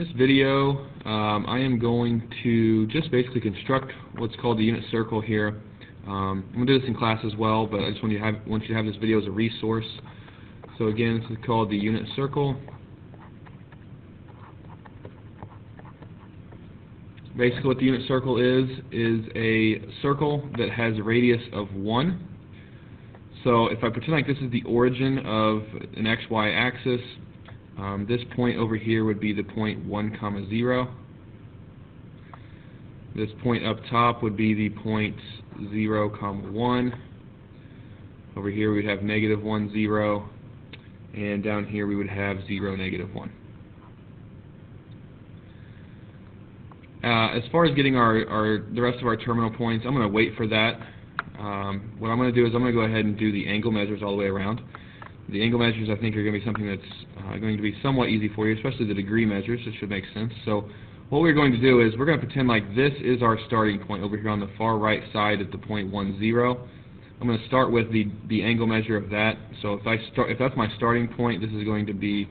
In this video, I am going to just basically construct what's called the unit circle here. I'm going to do this in class as well, but I just want you to have this video as a resource. So again, this is called the unit circle. Basically what the unit circle is a circle that has a radius of 1. So if I pretend like this is the origin of an XY axis, this point over here would be the point 1, 0. This point up top would be the point 0, 1. Over here we would have -1, 0. And down here we would have 0, -1. As far as getting the rest of our terminal points, I'm going to wait for that. What I'm going to do is I'm going to go ahead and do the angle measures all the way around. The angle measures I think are going to be something that's going to be somewhat easy for you, especially the degree measures. This should make sense. So what we're going to do is we're going to pretend like this is our starting point over here on the far right side at the point 1, 0. I'm going to start with the angle measure of that. So if that's my starting point, this is going to be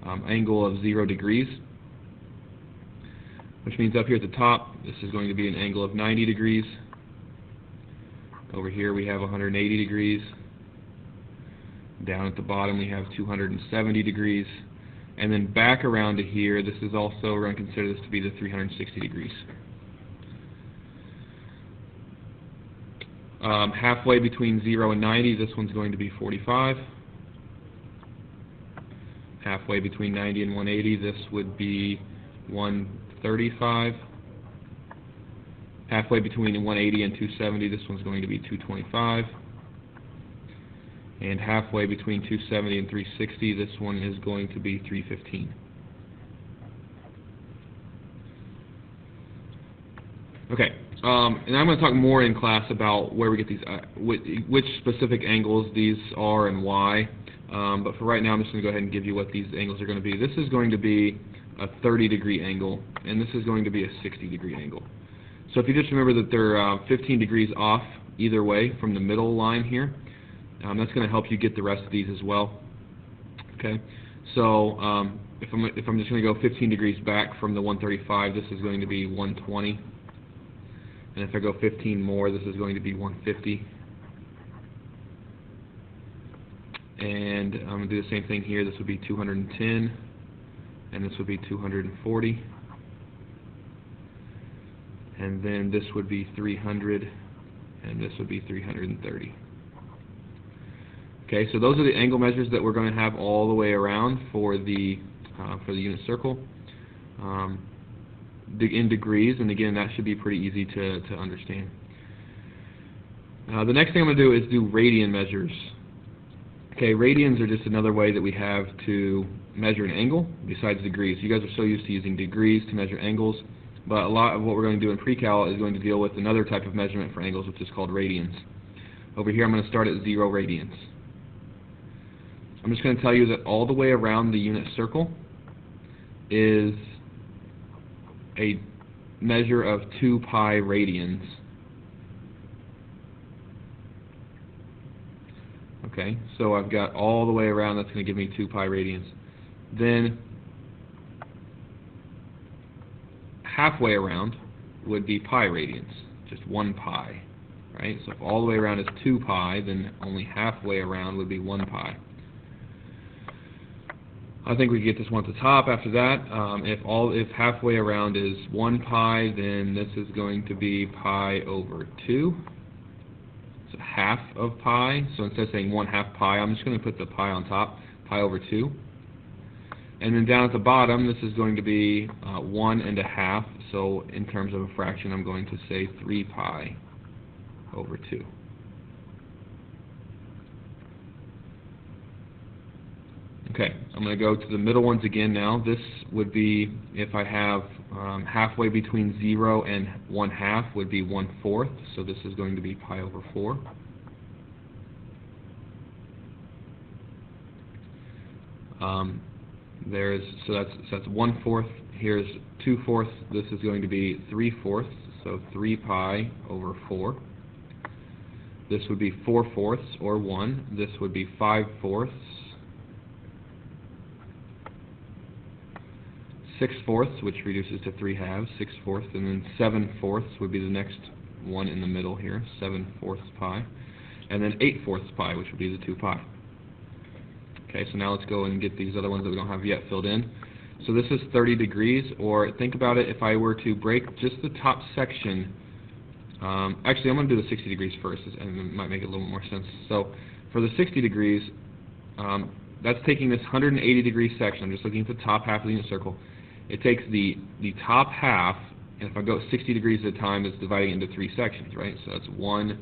angle of 0 degrees. Which means up here at the top, this is going to be an angle of 90 degrees. Over here we have 180 degrees. Down at the bottom we have 270 degrees. And then back around to here, this is also, we're going to consider this to be the 360 degrees. Halfway between 0 and 90, this one's going to be 45. Halfway between 90 and 180, this would be 135. Halfway between 180 and 270, this one's going to be 225. And halfway between 270 and 360, this one is going to be 315. Okay, and I'm going to talk more in class about where we get these, which specific angles these are and why. But for right now, I'm just going to go ahead and give you what these angles are going to be. This is going to be a 30-degree angle, and this is going to be a 60-degree angle. So if you just remember that they're 15 degrees off either way from the middle line here, that's going to help you get the rest of these as well. Okay, so if I'm just going to go 15 degrees back from the 135, this is going to be 120, and if I go 15 more, this is going to be 150. And I'm going to do the same thing here. This would be 210, and this would be 240, and then this would be 300, and this would be 330. Okay, so those are the angle measures that we're going to have all the way around for the unit circle in degrees, and again, that should be pretty easy to understand. The next thing I'm going to do is do radian measures. Okay, radians are just another way that we have to measure an angle besides degrees. You guys are so used to using degrees to measure angles, but a lot of what we're going to do in pre-cal is going to deal with another type of measurement for angles, which is called radians. Over here I'm going to start at 0 radians. I'm just going to tell you that all the way around the unit circle is a measure of 2 pi radians. Okay, so I've got all the way around, that's going to give me 2 pi radians. Then halfway around would be pi radians, just 1 pi, right? So if all the way around is 2 pi, then only halfway around would be 1 pi. I think we can get this one at the top after that. If halfway around is 1 pi, then this is going to be pi over 2. So half of pi. So instead of saying 1/2 pi, I'm just going to put the pi on top, pi over 2. And then down at the bottom, this is going to be 1 1/2. So in terms of a fraction, I'm going to say 3 pi over 2. Okay, I'm going to go to the middle ones again now. This would be, if I have halfway between 0 and 1/2 would be 1/4. So this is going to be pi over 4. So that's 1/4. Here's 2/4. This is going to be 3/4. So 3 pi over 4. This would be 4/4 or 1. This would be 5/4. 6/4, which reduces to 3/2, 6/4, and then 7/4 would be the next one in the middle here, 7/4 pi, and then 8/4 pi, which would be the 2 pi. Okay, so now let's go and get these other ones that we don't have yet filled in. So this is 30 degrees, or think about it, if I were to break just the top section, actually I'm going to do the 60 degrees first, and it might make a little more sense. So for the 60 degrees, that's taking this 180 degree section. I'm just looking at the top half of the unit circle. It takes the top half, and if I go 60 degrees at a time, it's dividing into 3 sections, right? So that's 1,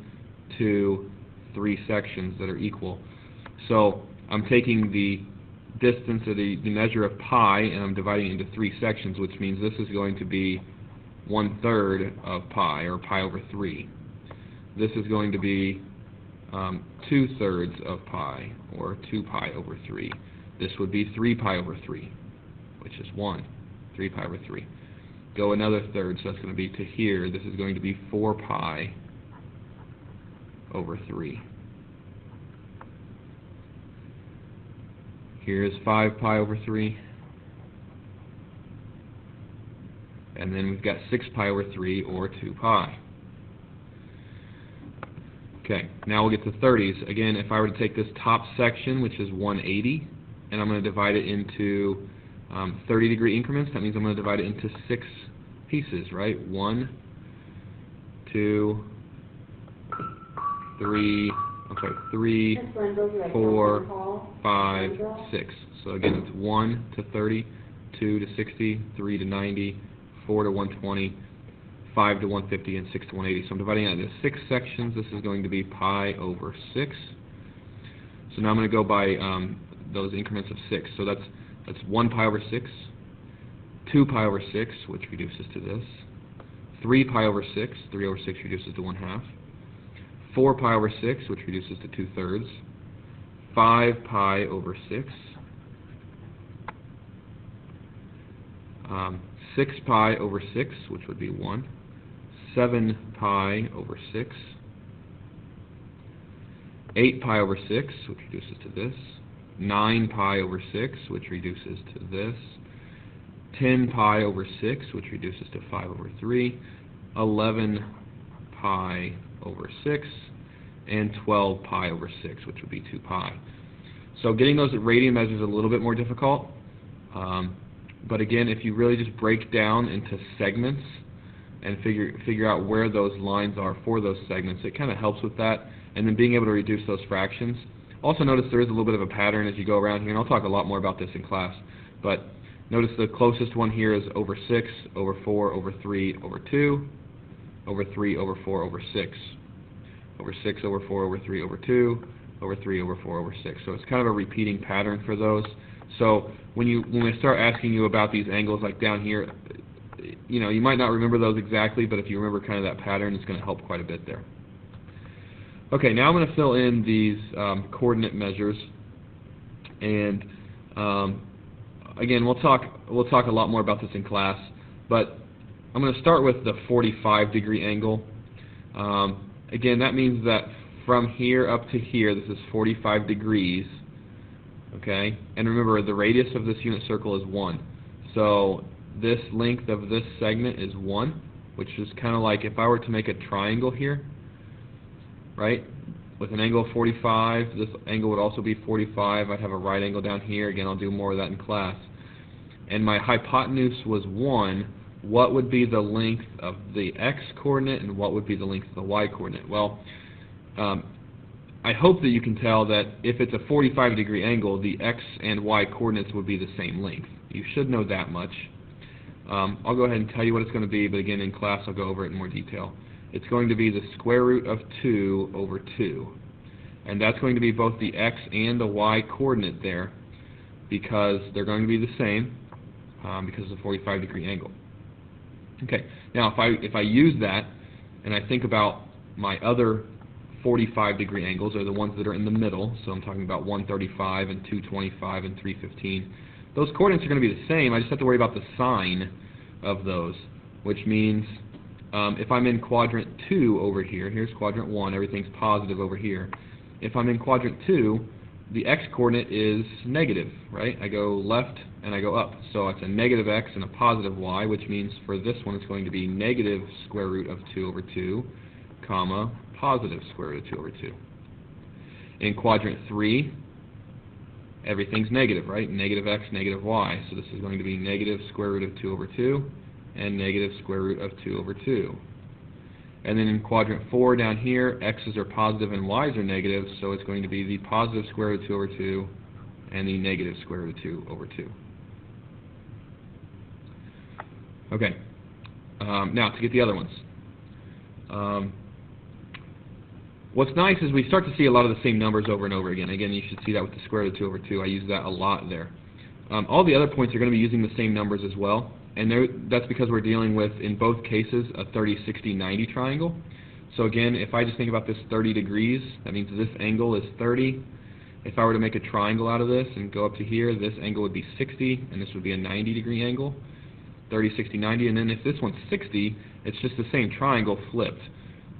2, 3 sections that are equal. So I'm taking the distance, or the measure of pi, and I'm dividing it into 3 sections, which means this is going to be 1/3 of pi, or pi over 3. This is going to be 2/3 of pi, or 2 pi over 3. This would be 3 pi over 3, which is 1. 3 pi over 3. Go another third, so that's going to be to here. This is going to be 4 pi over 3. Here's 5 pi over 3. And then we've got 6 pi over 3, or 2 pi. Okay, now we'll get to 30s. Again, if I were to take this top section, which is 180, and I'm going to divide it into 30 degree increments, that means I'm going to divide it into 6 pieces, right? 1, 2, 3, 4, 5, 6. So again, it's 1 to 30, 2 to 60, 3 to 90, 4 to 120, 5 to 150, and 6 to 180. So I'm dividing it into 6 sections. This is going to be pi over 6. So now I'm going to go by those increments of 6. So that's 1 pi over 6, 2 pi over 6, which reduces to this, 3 pi over 6, 3 over 6 reduces to 1/2, 4 pi over 6, which reduces to 2/3, 5 pi over 6, 6 pi over 6, which would be 1, 7 pi over 6, 8 pi over 6, which reduces to this, 9 pi over 6, which reduces to this, 10 pi over 6, which reduces to 5 over 3, 11 pi over 6, and 12 pi over 6, which would be 2 pi. So getting those radian measures is a little bit more difficult. But again, if you really just break down into segments and figure out where those lines are for those segments, it kind of helps with that. And then being able to reduce those fractions. Also notice there is a little bit of a pattern as you go around here, and I'll talk a lot more about this in class. But notice the closest one here is over 6, over 4, over 3, over 2, over 3, over 4, over 6. Over 6, over 4, over 3, over 2, over 3, over 4, over 6. So it's kind of a repeating pattern for those. So when I start asking you about these angles, like down here, you know, you might not remember those exactly, but if you remember kind of that pattern, it's going to help quite a bit there. Okay, now I'm going to fill in these coordinate measures, and again, we'll talk a lot more about this in class, but I'm going to start with the 45 degree angle. Again, that means that from here up to here, this is 45 degrees. Okay, and remember the radius of this unit circle is 1. So this length of this segment is 1, which is kind of like if I were to make a triangle here, right, with an angle of 45, this angle would also be 45. I'd have a right angle down here. Again, I'll do more of that in class. And my hypotenuse was 1. What would be the length of the x-coordinate, and what would be the length of the y-coordinate? Well, I hope that you can tell that if it's a 45 degree angle, the x and y coordinates would be the same length. You should know that much. I'll go ahead and tell you what it's going to be, but again in class I'll go over it in more detail. It's going to be the square root of 2 over 2. And that's going to be both the x and the y coordinate there, because they're going to be the same, because of the 45 degree angle. Okay, now if I use that, and I think about my other 45 degree angles, are the ones that are in the middle, so I'm talking about 135 and 225 and 315. Those coordinates are going to be the same. I just have to worry about the sign of those, which means if I'm in quadrant 2 over here, here's quadrant 1, everything's positive over here. If I'm in quadrant 2, the x-coordinate is negative, right? I go left and I go up. So it's a negative x and a positive y, which means for this one it's going to be negative square root of 2 over 2, comma, positive square root of 2 over 2. In quadrant 3, everything's negative, right? Negative x, negative y. So this is going to be negative square root of 2 over 2 and negative square root of 2 over 2. And then in quadrant 4 down here, x's are positive and y's are negative, so it's going to be the positive square root of 2 over 2 and the negative square root of 2 over 2. Okay, now to get the other ones. What's nice is we start to see a lot of the same numbers over and over again. Again, you should see that with the square root of 2 over 2. I use that a lot there. All the other points are going to be using the same numbers as well. And that's because we're dealing with, in both cases, a 30, 60, 90 triangle. So again, if I just think about this 30 degrees, that means this angle is 30. If I were to make a triangle out of this and go up to here, this angle would be 60, and this would be a 90-degree angle. 30, 60, 90, and then if this one's 60, it's just the same triangle flipped.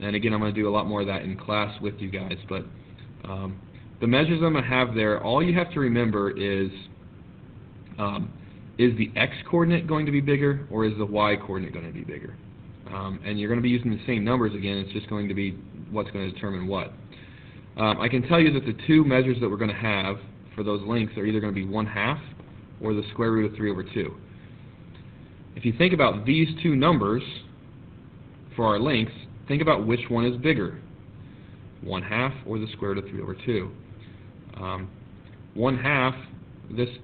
And again, I'm going to do a lot more of that in class with you guys. But the measures I'm going to have there, all you have to remember is the x-coordinate going to be bigger, or is the y-coordinate going to be bigger? And you're going to be using the same numbers again, it's just going to be what's going to determine what. I can tell you that the two measures that we're going to have for those lengths are either going to be 1/2 or the square root of 3 over 2. If you think about these two numbers for our lengths, think about which one is bigger, 1/2 or the square root of 3 over 2. 1/2,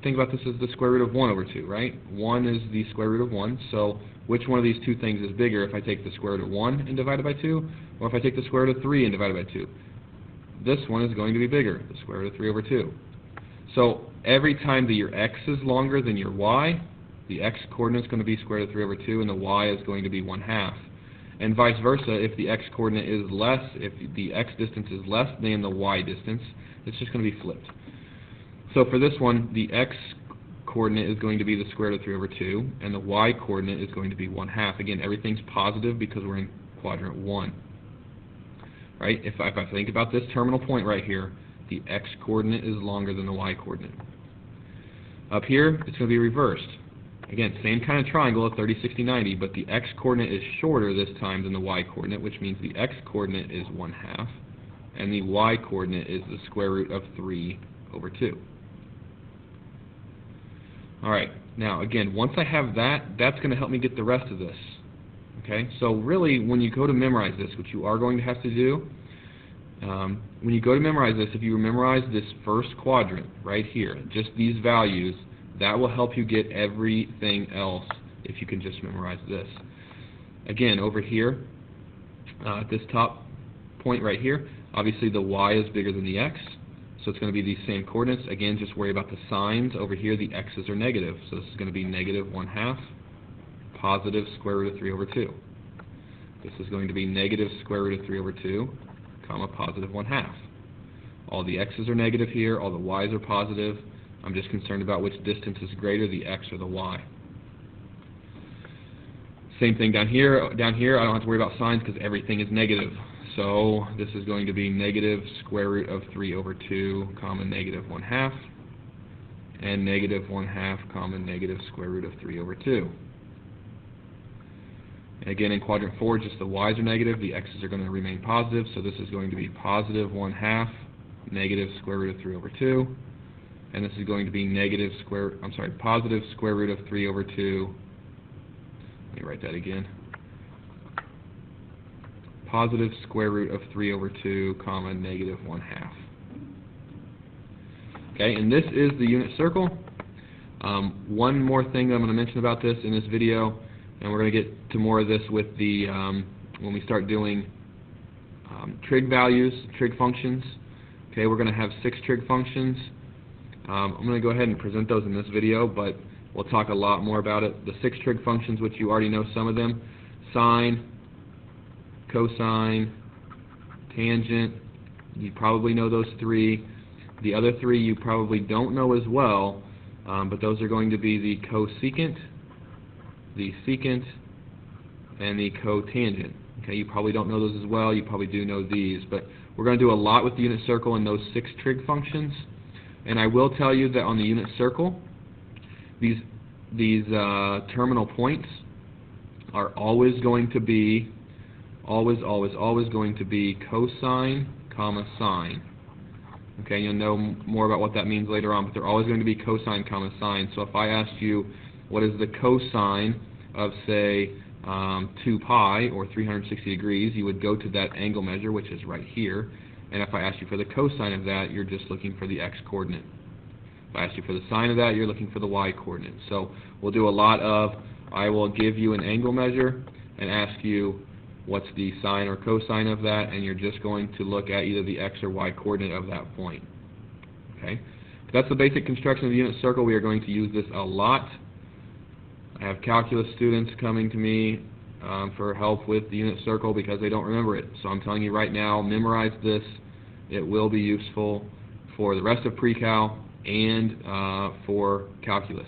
think about this as the square root of 1 over 2, right? 1 is the square root of 1, so which one of these two things is bigger if I take the square root of 1 and divide it by 2, or if I take the square root of 3 and divide it by 2? This one is going to be bigger, the square root of 3 over 2. So every time that your x is longer than your y, the x-coordinate is going to be square root of 3 over 2, and the y is going to be 1/2. And vice versa, if the x-coordinate is less, if the x distance is less than the y distance, it's just going to be flipped. So for this one, the x-coordinate is going to be the square root of 3 over 2, and the y-coordinate is going to be 1/2. Again, everything's positive because we're in quadrant 1. Right? If I think about this terminal point right here, the x-coordinate is longer than the y-coordinate. Up here, it's going to be reversed. Again, same kind of triangle of 30, 60, 90, but the x-coordinate is shorter this time than the y-coordinate, which means the x-coordinate is 1/2, and the y-coordinate is the square root of 3 over 2. Alright, now again, once I have that, that's going to help me get the rest of this. Okay, so really, when you go to memorize this, which you are going to have to do, when you go to memorize this, if you memorize this first quadrant right here, just these values, that will help you get everything else if you can just memorize this. Again, over here, at this top point right here, obviously the y is bigger than the x, so it's going to be these same coordinates. Again, just worry about the signs. Over here, the x's are negative, so this is going to be negative 1/2, positive square root of 3 over 2. This is going to be negative square root of 3 over 2, comma, positive 1/2. All the x's are negative here, all the y's are positive. I'm just concerned about which distance is greater, the x or the y. Same thing down here. Down here, I don't have to worry about signs because everything is negative. So this is going to be negative square root of 3 over 2, comma, negative 1/2, and negative 1/2, comma, negative square root of 3 over 2. And again, in quadrant 4, just the y's are negative, the x's are going to remain positive, so this is going to be positive 1/2, negative square root of 3 over 2, and this is going to be positive square root of 3 over 2. Let me write that again. Positive square root of 3 over 2, comma, negative 1/2. Okay, and this is the unit circle. One more thing that I'm going to mention about this in this video, and we're going to get to more of this with the when we start doing trig values, trig functions. Okay, we're going to have 6 trig functions. I'm going to go ahead and present those in this video, but we'll talk a lot more about it. The 6 trig functions, which you already know some of them: sine, cosine, tangent. You probably know those 3. The other 3 you probably don't know as well, but those are going to be the cosecant, the secant, and the cotangent. Okay, you probably don't know those as well. You probably do know these, but we're going to do a lot with the unit circle and those 6 trig functions. And I will tell you that on the unit circle, these terminal points are always going to be, always going to be cosine, comma, sine. Okay, you'll know more about what that means later on, but they're always going to be cosine, comma, sine. So if I asked you what is the cosine of, say, 2 pi, or 360 degrees, you would go to that angle measure, which is right here. And if I asked you for the cosine of that, you're just looking for the x-coordinate. If I asked you for the sine of that, you're looking for the y-coordinate. So we'll do a lot of, I will give you an angle measure and ask you what's the sine or cosine of that, and you're just going to look at either the x or y coordinate of that point. Okay? That's the basic construction of the unit circle. We are going to use this a lot. I have calculus students coming to me for help with the unit circle because they don't remember it. So I'm telling you right now, memorize this. It will be useful for the rest of pre-cal and for calculus.